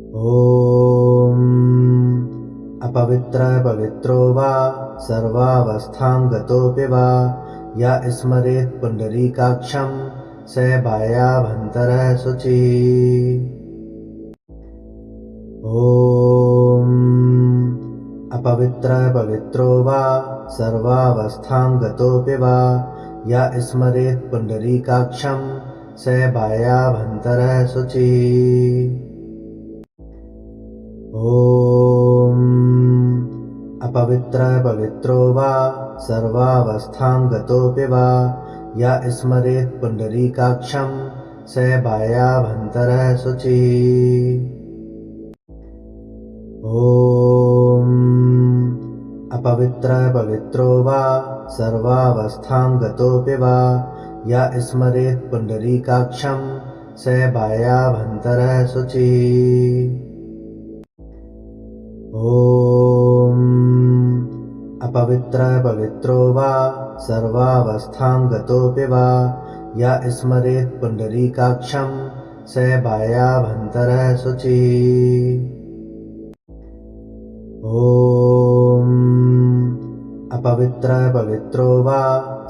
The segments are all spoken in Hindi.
ॐ अपवित्रः पवित्रो वा सर्वावस्थां गतोऽपि वा य स्मरेत् पुण्डरीकाक्षं स बायाभन्तरः शुचिः। ॐ अपवित्रः पवित्रो वा सर्वावस्थां गतोऽपि वा य स्मरेत् पुण्डरीकाक्षं स बायाभन्तरः शुचिः। ॐ अपवित्रः पवित्रो वा सर्वावस्थां गतोऽपि वा य स्मरेत् पुण्डरीकाक्षं स बायाभन्तरः शुचिः। ॐ अपवित्रः पवित्रो वा सर्वावस्थां गतोऽपि वा य स्मरेत् पुण्डरीकाक्षं स बायाभन्तरः शुचिः। ॐ अपवित्रः पवित्रो वा सर्वावस्थां गतोऽपि वा य स्मरेत् पुण्डरीकाक्षं स बायाभन्तरः शुचिः। ॐ अपवित्रः पवित्रो वा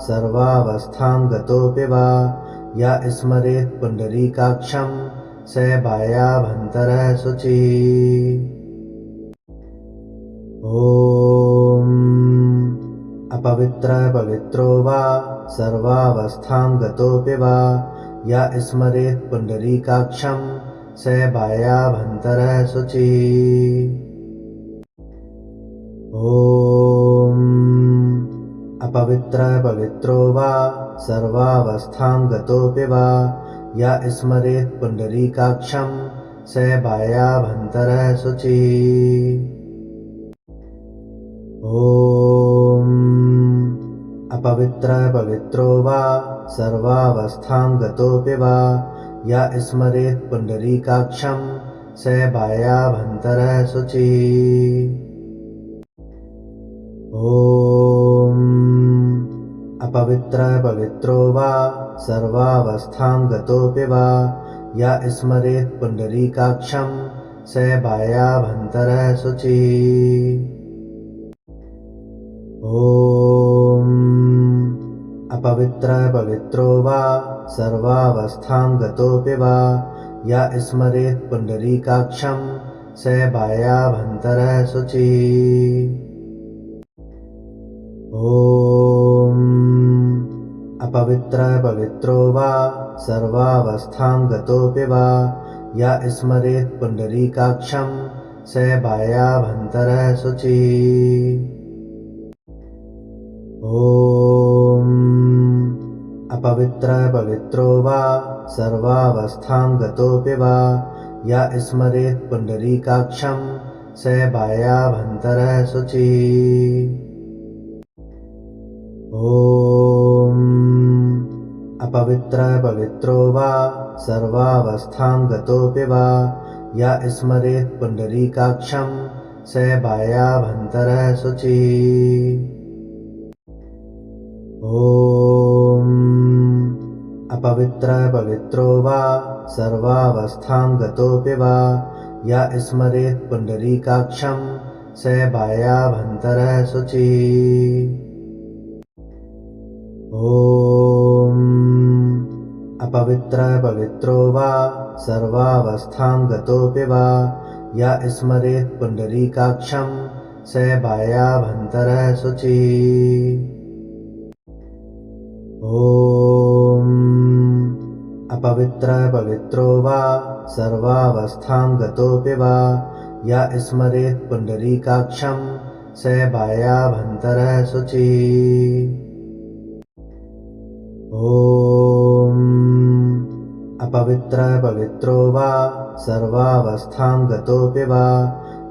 सर्वावस्थां गतोऽपि वा य स्मरेत् पुण्डरीकाक्षं स बायाभन्तरः शुचिः। ॐ अपवित्रः पवित्रो वा सर्वावस्थां गतोऽपि वा य स्मरेत् पुण्डरीकाक्षं स बायाभन्तरः शुचिः। ॐ अपवित्रः पवित्रो वा सर्वावस्थां गतोऽपि वा य स्मरेत् पुण्डरीकाक्षं स बायाभन्तरः शुचिः। ॐ अपवित्रः पवित्रो वा सर्वावस्थां गतोऽपि वा य स्मरेत् पुण्डरीकाक्षं स बायाभन्तरः शुचिः। ॐ अपवित्रः पवित्रो वा सर्वावस्थां गतोऽपि वा य स्मरेत् पुण्डरीकाक्षं स बायाभन्तरः शुचिः। ॐ अपवित्रः पवित्रो वा सर्वावस्थां गतोऽपि वा य स्मरेत् पुण्डरीकाक्षं स बायाभन्तरः शुचिः। ॐ अपवित्रः पवित्रो वा सर्वावस्थां गतोऽपि वा य स्मरेत् पुण्डरीकाक्षं स बायाभन्तरः शुचिः। ॐ अपवित्रः पवित्रो वा सर्वावस्थां गतोऽपि वा य स्मरेत् पुण्डरीकाक्षं स बायाभन्तरः शुचिः। ॐ अपवित्रः पवित्रो वा सर्वावस्थां गतोऽपि वा य स्मरेत् पुण्डरीकाक्षं स बायाभन्तरः शुचिः। ॐ अपवित्रः पवित्रो वा सर्वावस्थां गतोऽपि वा य स्मरेत् पुण्डरीकाक्षं स बायाभन्तरः शुचिः। ॐ अपवित्रः पवित्रो वा सर्वावस्थां गतोऽपि वा य स्मरेत् पुण्डरीकाक्षं स बायाभन्तरः शुचिः। ॐ अपवित्रः पवित्रो वा सर्वावस्थां गतोऽपि वा य स्मरेत् पुण्डरीकाक्षं स बायाभन्तरः शुचिः। ॐ अपवित्रः पवित्रो वा सर्वावस्थां गतोऽपि वा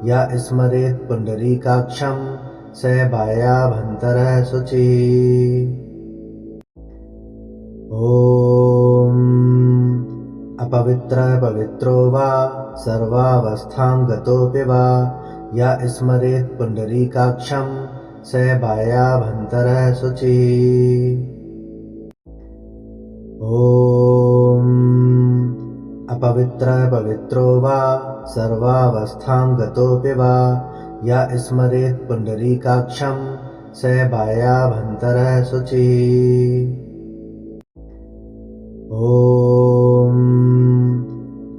य स्मरेत् पुण्डरीकाक्षं स बायाभन्तरः शुचिः। ॐ अपवित्रः पवित्रो वा सर्वावस्थां गतोऽपि वा य स्मरेत् पुण्डरीकाक्षं स बायाभन्तरः शुचिः। ॐ अपवित्रः पवित्रो वा सर्वावस्थां गतोऽपि वा या स्मरेत् पुण्डरीकाक्षं स बायाभन्तरः शुचिः। ॐ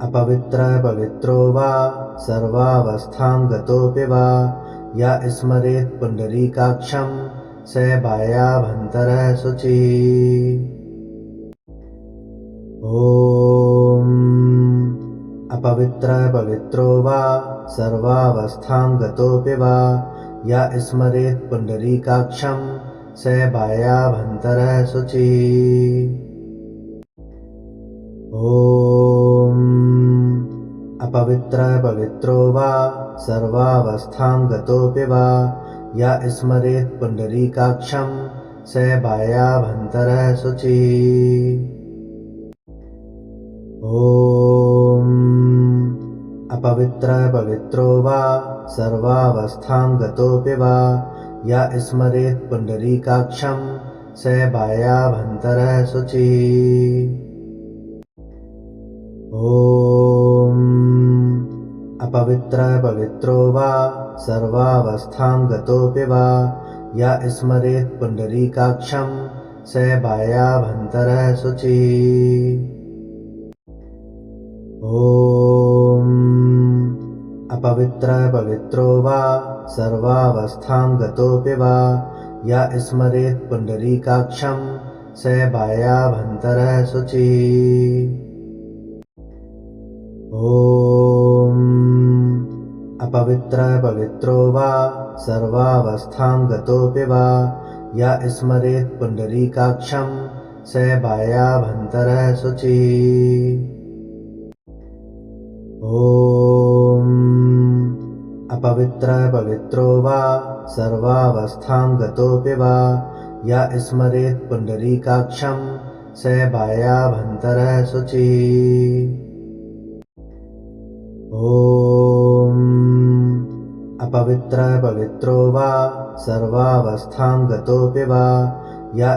अपवित्रः पवित्रो वा सर्वावस्थां गतोऽपि वा या स्मरेत् पुण्डरीकाक्षं स बायाभन्तरः शुचिः। ॐ अपवित्रः पवित्रो वा सर्वावस्थां गतोऽपि वा या स्मरेत् पुण्डरीकाक्षं स बायाभन्तरः शुचिः। ॐ अपवित्रः पवित्रो वा सर्वावस्थां गतोऽपि वा या स्मरेत् पुण्डरीकाक्षं स बायाभन्तरः शुचिः। ॐ अपवित्रः पवित्रो वा सर्वावस्थां गतोऽपि वा या स्मरेत् पुण्डरीकाक्षं स बायाभन्तरः शुचिः। ॐ अपवित्रः पवित्रो वा सर्वावस्थां गतोऽपि वा या स्मरेत् पुण्डरीकाक्षं स बायाभन्तरः शुचिः। ॐ अपवित्रः पवित्रो वा सर्वावस्थां गतोऽपि वा या स्मरेत् पुण्डरीकाक्षं स बायाभन्तरः शुचिः। ॐ अपवित्रः पवित्रो वा सर्वावस्थां गतोऽपि वा या स्मरेत् पुण्डरीकाक्षं स बायाभन्तरः शुचिः। ॐ अपवित्रः पवित्रो वा सर्वावस्थां गतोऽपि वा या स्मरेत् पुण्डरीकाक्षं स बायाभन्तरः शुचिः। ॐ अपवित्रः पवित्रो वा सर्वावस्थां गतोऽपि वा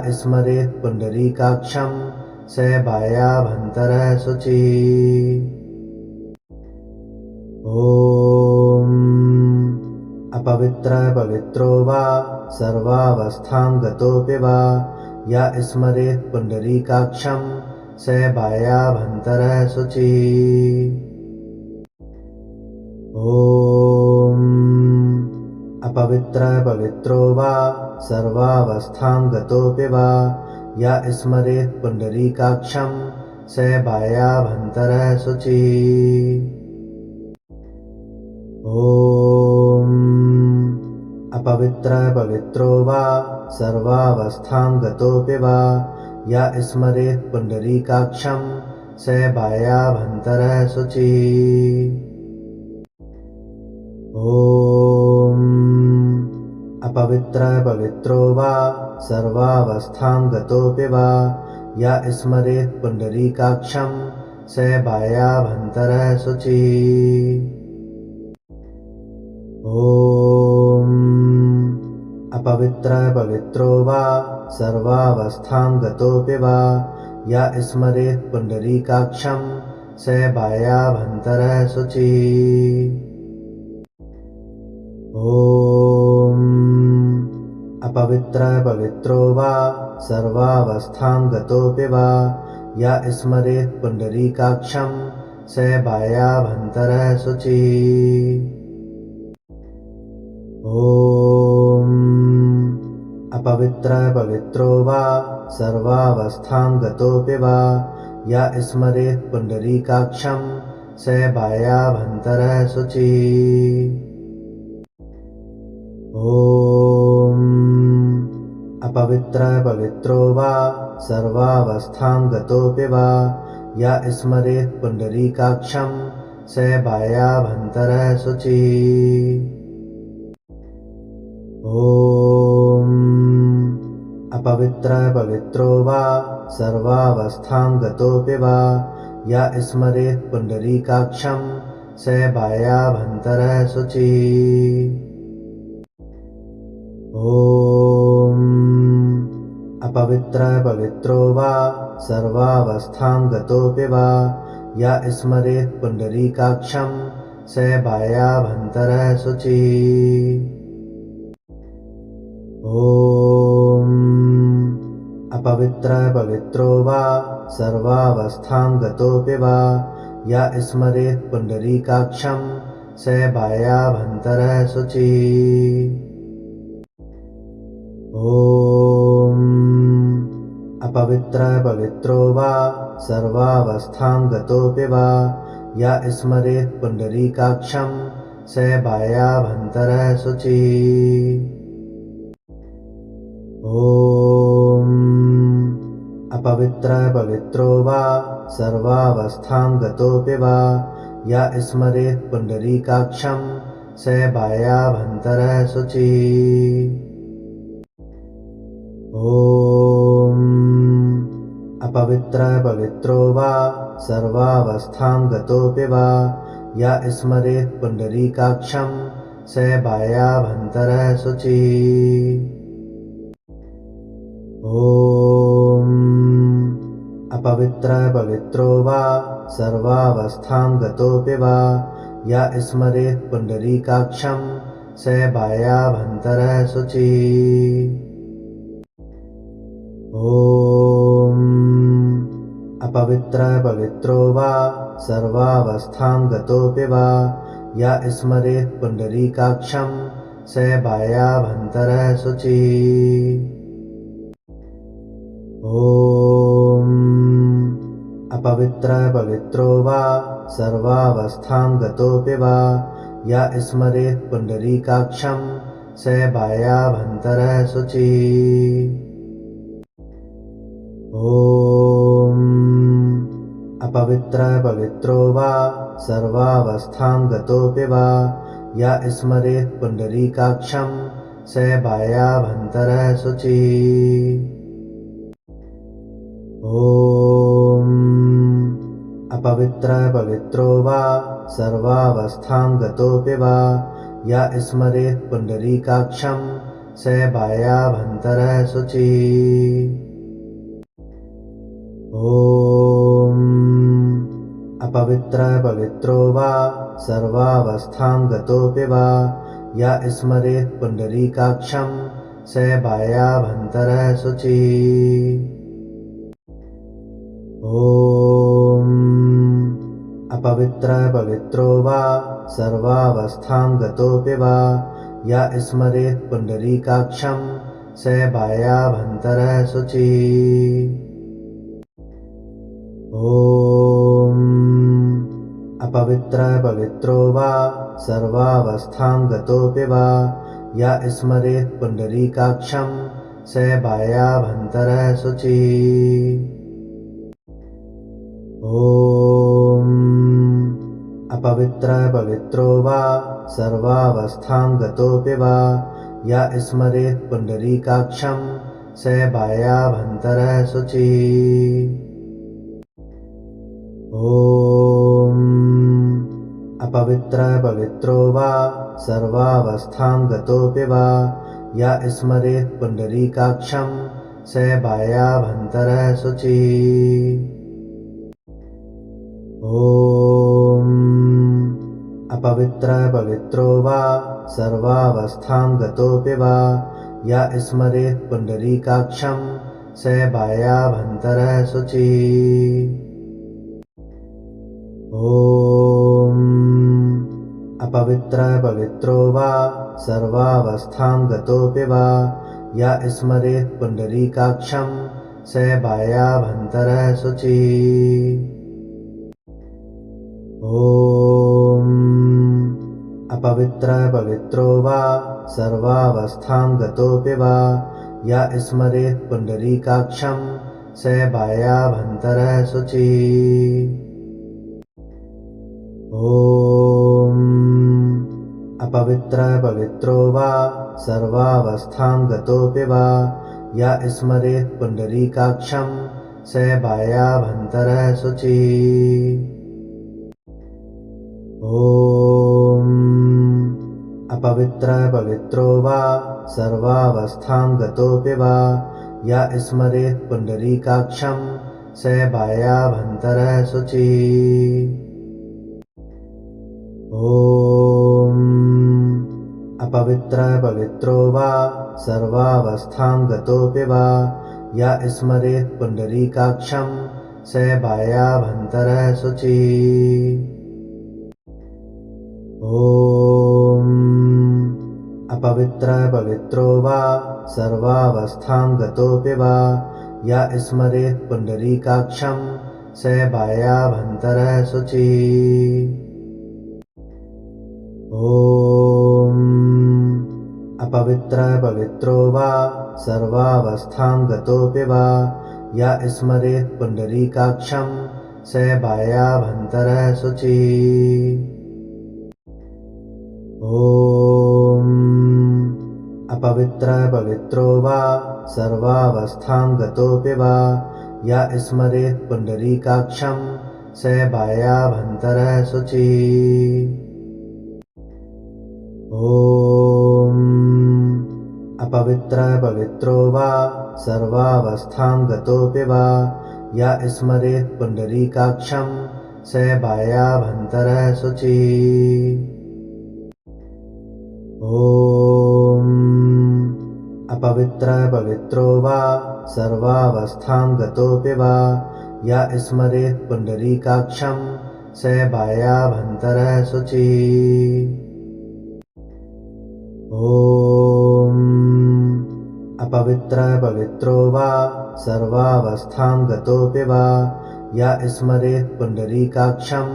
या स्मरेत् पुण्डरीकाक्षं स बायाभन्तरः शुचिः। ॐ अपवित्रः पवित्रो वा सर्वावस्थां गतोऽपि वा या स्मरेत् पुण्डरीकाक्षं स बायाभन्तरः शुचिः। ॐ अपवित्रः पवित्रो वा सर्वावस्थां गतोऽपि वा या स्मरेत् पुण्डरीकाक्षं स बायाभन्तरः शुचिः। ॐ अपवित्रः पवित्रो वा सर्वावस्थां गतोऽपि वा या स्मरेत् पुण्डरीकाक्षं स बायाभन्तरः शुचिः। ॐ अपवित्रः पवित्रो वा सर्वावस्थां गतोऽपि वा या स्मरेत् पुण्डरीकाक्षं स बायाभन्तरः शुचिः। ॐ अपवित्रः पवित्रो वा सर्वावस्थां गतोऽपि वा या स्मरेत् पुण्डरीकाक्षं स बायाभन्तरः शुचिः। ॐ अपवित्रः पवित्रो वा सर्वावस्थां गतोऽपि वा या स्मरेत् पुण्डरीकाक्षं स बायाभन्तरः शुचिः। ॐ अपवित्रः पवित्रो वा सर्वावस्थां गतोऽपि वा या स्मरेत् पुण्डरीकाक्षं स बायाभन्तरः शुचिः। ॐ अपवित्रः पवित्रो वा सर्वावस्थां गतोऽपि वा या स्मरेत् पुण्डरीकाक्षं स बायाभन्तरः शुचिः। ॐ अपवित्रः पवित्रो वा सर्वावस्थां गतोऽपि वा या स्मरेत् पुण्डरीकाक्षं स बायाभन्तरः शुचिः। ॐ अपवित्रः पवित्रो वा सर्वावस्थां गतोऽपि वा या स्मरेत् पुण्डरीकाक्षं स बायाभन्तरः शुचिः। ॐ अपवित्रः पवित्रो वा सर्वावस्थां गतोऽपि वा या स्मरेत् पुण्डरीकाक्षं स बायाभन्तरः शुचिः। ॐ या स्मरेत् पुण्डरीकाक्षं स बायाभन्तरः शुचिः। ॐ अपवित्रः पवित्रो वा सर्वावस्थां गतोऽपि वा या स्मरेत् पुण्डरीकाक्षं स बायाभन्तरः शुचिः। ॐ अपवित्र पवित्रो वा सर्वावस्थां गतोऽपि वा या स्मरेत् पुण्डरीकाक्षं स बायाभन्तरः शुचिः। ॐ अपवित्र पवित्रो वा सर्वावस्थां गतोऽपि वा या स्मरेत् पुण्डरीकाक्षं स बायाभन्तरः शुचिः। ॐ अपवित्र पवित्रो वा सर्वावस्थां गतोऽपि वा या स्मरेत् पुण्डरीकाक्षं स बायाभन्तरः शुचिः। ॐ अपवित्र पवित्रो वा सर्वावस्थां गतोऽपि वा या स्मरेत् पुण्डरीकाक्षं स बायाभन्तरः शुचिः। ॐ अपवित्र पवित्रो वा सर्वावस्थां गतोऽपि वा या स्मरेत् पुण्डरीकाक्षं स बायाभन्तरः शुचिः। ॐ अपवित्र पवित्रो वा सर्वावस्थां गतोऽपि वा या स्मरेत् पुण्डरीकाक्षं स बायाभन्तरः शुचिः। ॐ अपवित्र पवित्रो वा सर्वावस्थां गतोऽपि वा या स्मरेत् पुण्डरीकाक्षं स बायाभन्तरः शुचिः। ॐ अपवित्र पवित्रो वा सर्वावस्थां गतोऽपि वा या स्मरेत् पुण्डरीकाक्षं स बायाभन्तरः शुचिः। ॐ अपवित्र पवित्रो वा सर्वावस्थां गतोऽपि वा या स्मरेत् पुण्डरीकाक्षं स बायाभन्तरः शुचिः। ॐ अपवित्र पवित्रो वा सर्वावस्थां गतोऽपि वा या स्मरेत् पुण्डरीकाक्षं स बायाभन्तरः शुचिः। ॐ अपवित्र पवित्रो वा सर्वावस्थां गतोऽपि वा या स्मरेत् पुण्डरीकाक्षं स बायाभन्तरः शुचिः। ॐ अपवित्र पवित्रो वा सर्वावस्थां गतोऽपि वा या स्मरेत् पुण्डरीकाक्षं स बायाभन्तरः शुचिः। ॐ अपवित्र पवित्रो वा सर्वावस्थां गतोऽपि वा या स्मरेत् पुण्डरीकाक्षं स बायाभन्तरः शुचिः। ॐ अपवित्र पवित्रो वा सर्वावस्थां गतोऽपि वा या स्मरेत् पुण्डरीकाक्षं स बायाभन्तरः शुचिः। ॐ अपवित्र पवित्रो वा सर्वावस्थां गतोऽपि वा या स्मरेत् पुण्डरीकाक्षं स बायाभन्तरः शुचिः। ॐ अपवित्र पवित्रो वा सर्वावस्थां गतोऽपि वा या स्मरेत् पुण्डरीकाक्षं स बायाभन्तरः शुचिः। ॐ अपवित्र पवित्रो वा सर्वावस्थां गतोऽपि वा या स्मरेत् पुण्डरीकाक्षं स बायाभन्तरः शुचिः। ॐ अपवित्र पवित्रो वा सर्वावस्थां गतोऽपि वा या स्मरेत् पुण्डरीकाक्षं स बायाभन्तरः शुचिः। ॐ अपवित्र पवित्रो वा सर्वावस्थां गतोऽपि वा या स्मरेत् पुण्डरीकाक्षं सेवायाभ्यन्तरः शुचिः। ॐ अपवित्रः पवित्रो वा सर्वावस्थां गतोऽपि वा य स्मरेत् पुण्डरीकाक्षं सेवायाभ्यन्तरः शुचिः। ॐ अपवित्रः पवित्रो वा सर्वावस्थां गतोऽपि वा य स्मरेत् पुण्डरीकाक्षं सेवायाभ्यन्तरः शुचिः। ॐ अपवित्रः पवित्रो वा सर्वावस्थां गतोऽपि वा य स्मरेत् पुण्डरीकाक्षं सेवायाभ्यन्तरः शुचिः। ॐ अपवित्रः पवित्रो वा सर्वावस्थां गतोऽपि वा य स्मरेत् पुण्डरीकाक्षं सेवायाभ्यन्तरः शुचिः। ॐ अपवित्रः पवित्रो वा सर्वावस्थां गतोऽपि वा य स्मरेत् पुण्डरीकाक्षं सेवायाभ्यन्तरः शुचिः। ॐ अपवित्रः पवित्रो वा सर्वावस्थां गतोऽपि वा य स्मरेत् पुण्डरीकाक्षं सेवायाभ्यन्तरः शुचिः। ॐ अपवित्रः पवित्रो वा सर्वावस्थां गतोऽपि वा य स्मरेत् पुण्डरीकाक्षं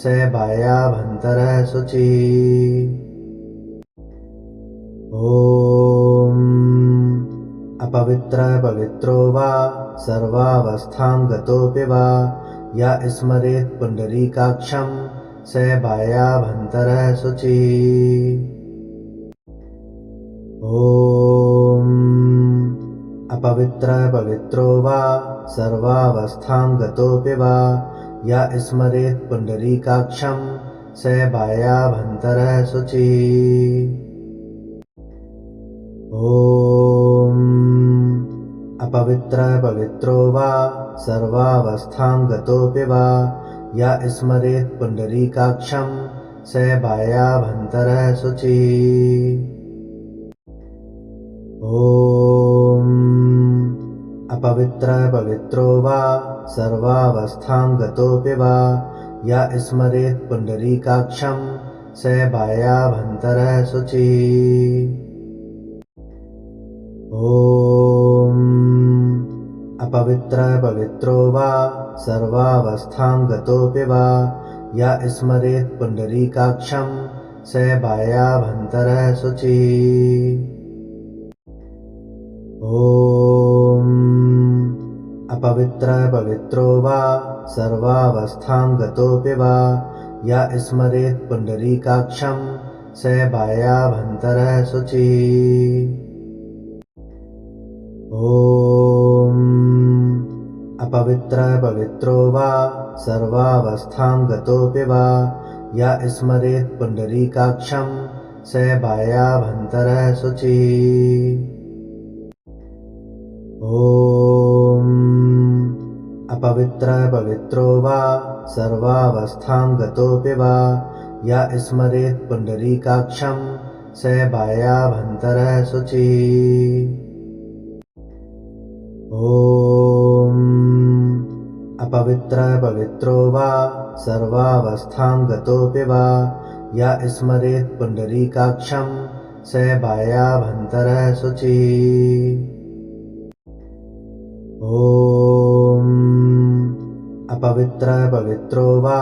सेवायाभ्यन्तरः शुचिः। ॐ अपवित्रः पवित्रो वा सर्वावस्थां गतोऽपि वा य स्मरेत् पुण्डरीकाक्षं सेवायाभ्यन्तरः शुचिः। ॐ अपवित्रः पवित्रो वा सर्वावस्थां गतोऽपि वा य स्मरेत् पुण्डरीकाक्षं सेवायाभ्यन्तरः शुचिः। ॐ अपवित्रः पवित्रो वा सर्वावस्थां गतोऽपि वा य स्मरेत् पुण्डरीकाक्षं सेवायाभ्यन्तरः शुचिः। ॐ अपवित्रः पवित्रो वा सर्वावस्थां गतोऽपि वा य स्मरेत् पुण्डरीकाक्षं सेवायाभ्यन्तरः शुचिः। ॐ अपवित्रः पवित्रो वा सर्वावस्थां गतोऽपि वा य स्मरेत् पुण्डरीकाक्षं सेवायाभ्यन्तरः शुचिः। ॐ अपवित्रः पवित्रो वा सर्वावस्थां गतोऽपि वा य स्मरेत् पुण्डरीकाक्षं सेवायाभ्यन्तरः शुचिः। ॐ अपवित्रः पवित्रो वा सर्वावस्थां गतोऽपि वा य स्मरेत् पुण्डरीकाक्षं सेवायाभ्यन्तरः शुचिः। ॐ अपवित्रः पवित्रो वा सर्वावस्थां गतोऽपि वा य स्मरेत् पुण्डरीकाक्षं सेवायाभ्यन्तरः शुचिः। ॐ अपवित्रः पवित्रो वा सर्वावस्थां गतोऽपि वा य स्मरेत् पुण्डरीकाक्षं सेवायाभ्यन्तरः शुचिः। ॐ अपवित्रः पवित्रो वा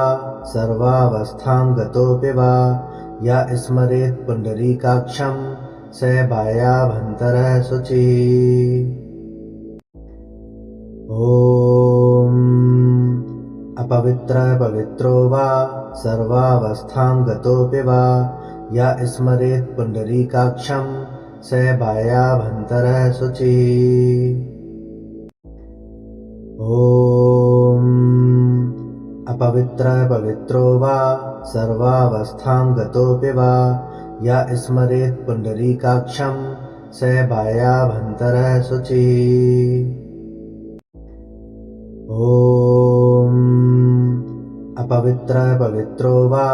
सर्वावस्थां गतोऽपि वा य स्मरेत् पुण्डरीकाक्षं सेवायाभ्यन्तरः शुचिः। ॐ अपवित्रः पवित्रो वा सर्वावस्थां गतोऽपि वा य स्मरेत् पुण्डरीकाक्षं सेवायाभ्यन्तरः शुचिः। ॐ अपवित्रः पवित्रो वा सर्वावस्थां गतोऽपि वा य स्मरेत् पुण्डरीकाक्षं सेवायाभ्यन्तरः शुचिः। ॐ अपवित्रः पवित्रो वा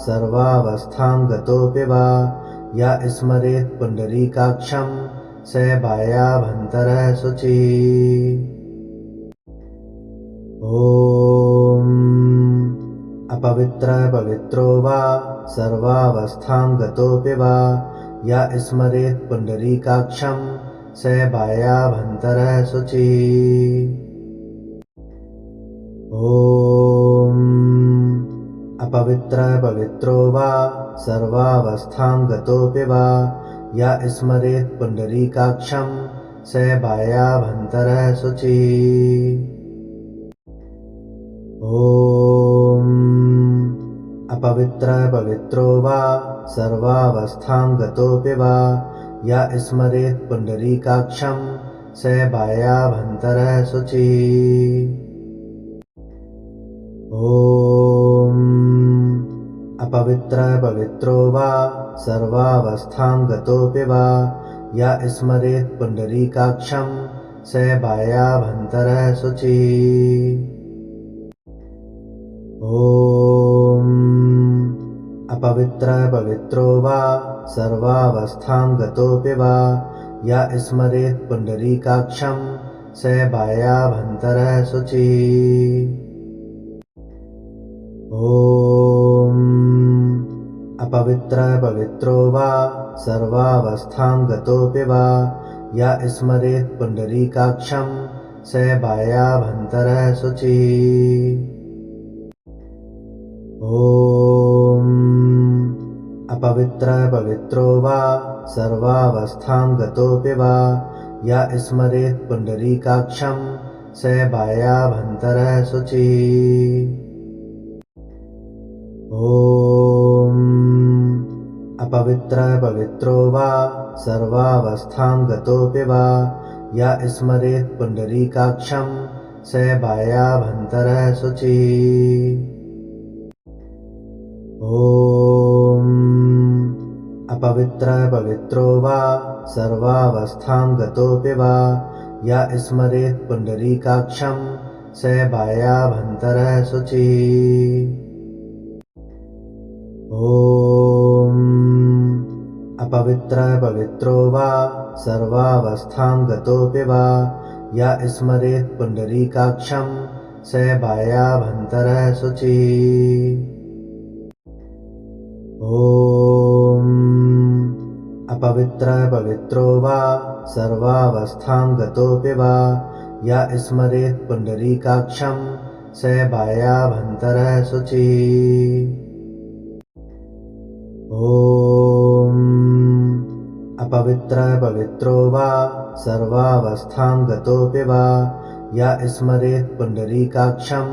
सर्वावस्थां गतोऽपि वा य स्मरेत् पुण्डरीकाक्षं स बायाभन्तरः शुचिः। ॐ अपवित्रः पवित्रो वा सर्वावस्थां गतोऽपि वा य स्मरेत् पुण्डरीकाक्षं स बायाभन्तरः शुचिः। ॐ अपवित्रः पवित्रो वा सर्वावस्थां गतोऽपि वा य स्मरेत् पुण्डरीकाक्षं स बायाभन्तरः शुचिः। ॐ अपवित्रः पवित्रो वा सर्वावस्थां गतोऽपि वा य स्मरेत् पुण्डरीकाक्षं स बायाभन्तरः शुचिः। ॐ अपवित्रः पवित्रो वा सर्वावस्थां गतोऽपि वा य स्मरेत् पुण्डरीकाक्षं स बायाभन्तरः शुचिः। ॐ अपवित्रः पवित्रो वा सर्वावस्थां गतोऽपि वा य स्मरेत् पुण्डरीकाक्षं स बायाभन्तरः शुचिः। ॐ अपवित्रः पवित्रो वा सर्वावस्थां गतोऽपि वा य स्मरेत् पुण्डरीकाक्षं स बायाभन्तरः शुचिः। ॐ अपवित्रः पवित्रो वा सर्वावस्थां गतोऽपि वा य स्मरेत् पुण्डरीकाक्षं स बायाभन्तरः शुचिः। ॐ अपवित्रः पवित्रो वा सर्वावस्थां गतोऽपि वा य स्मरेत् पुण्डरीकाक्षं स बायाभन्तरः शुचिः। ॐ अपवित्रः पवित्रो वा सर्वावस्थां गतोऽपि वा य स्मरेत् पुण्डरीकाक्षं स बायाभन्तरः शुचिः। ॐ अपवित्रः पवित्रो वा सर्वावस्थां गतोऽपि वा य स्मरेत् पुण्डरीकाक्षं स बायाभन्तरः शुचिः। ॐ अपवित्रः पवित्रो वा सर्वावस्थां गतोऽपि वा य स्मरेत् पुण्डरीकाक्षं स बायाभन्तरः शुचिः। ॐ अपवित्रः पवित्रो वा सर्वावस्थां गतोऽपि वा य स्मरेत् पुण्डरीकाक्षं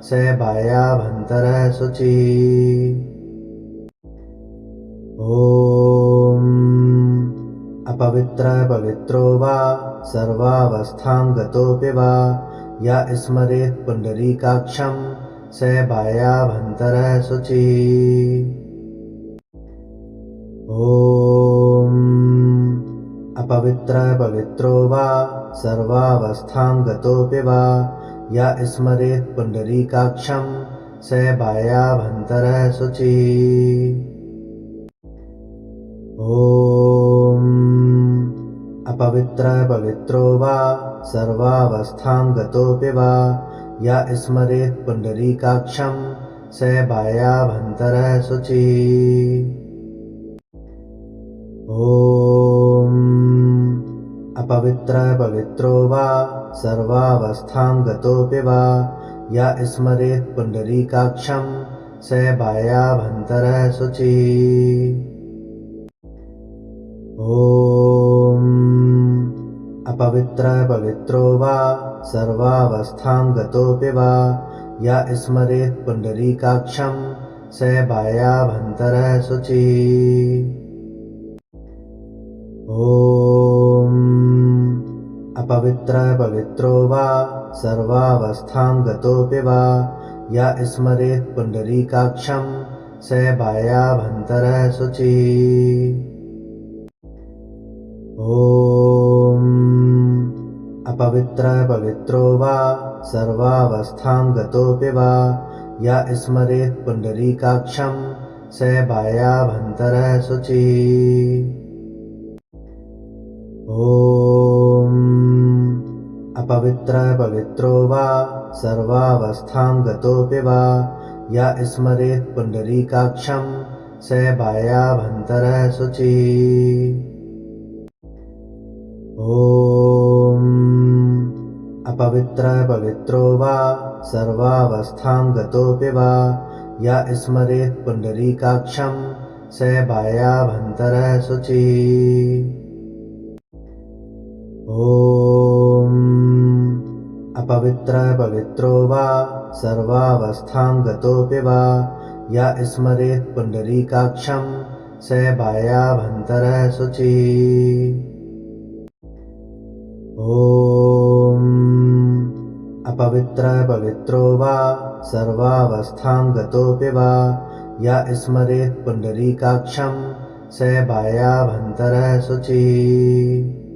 स बायाभन्तरः शुचिः। ॐ अपवित्रः पवित्रो वा सर्वावस्थां गतोऽपि वा य स्मरेत् पुण्डरीकाक्षं स बायाभन्तरः शुचिः। ॐ अपवित्रः पवित्रो वा सर्वावस्थां गतोऽपि वा य स्मरेत् पुण्डरीकाक्षं स बायाभन्तरः शुचिः। ॐ अपवित्रः पवित्रो वा सर्वावस्थां गतोऽपि वा य स्मरेत् पुण्डरीकाक्षं स बायाभन्तरः शुचिः। ॐ अपवित्रः पवित्रो वा सर्वावस्थां गतोऽपि वा य स्मरेत् पुण्डरीकाक्षं स बायाभन्तरः शुचिः। ॐ अपवित्रः पवित्रो वा सर्वावस्थां गतोऽपि वा य स्मरेत् पुण्डरीकाक्षं स बायाभन्तरः शुचिः। ॐ अपवित्रः पवित्रो वा सर्वावस्थां गतोऽपि वा य स्मरेत् पुण्डरीकाक्षं स बायाभन्तरः शुचिः। ॐ अपवित्रः पवित्रो वा सर्वावस्थां गतोऽपि वा या स्मरेत् पुण्डरीकाक्षं स बायाभन्तरः शुचिः। ॐ अपवित्रः पवित्रो वा सर्वावस्थां गतोऽपि वा या स्मरेत् पुण्डरीकाक्षं स बायाभन्तरः शुचिः। ॐ अपवित्रः पवित्रो वा सर्वावस्थां गतोऽपि वा या स्मरेत् पुण्डरीकाक्षं स बायाभन्तरः शुचिः। ॐ अपवित्रः पवित्रो वा सर्वावस्थां गतोऽपि वा या स्मरेत् पुण्डरीकाक्षं स बायाभन्तरः शुचिः। ॐ अपवित्रः पवित्रो वा सर्वावस्थां गतोऽपि वा या स्मरेत् पुण्डरीकाक्षं स बायाभन्तरः शुचिः।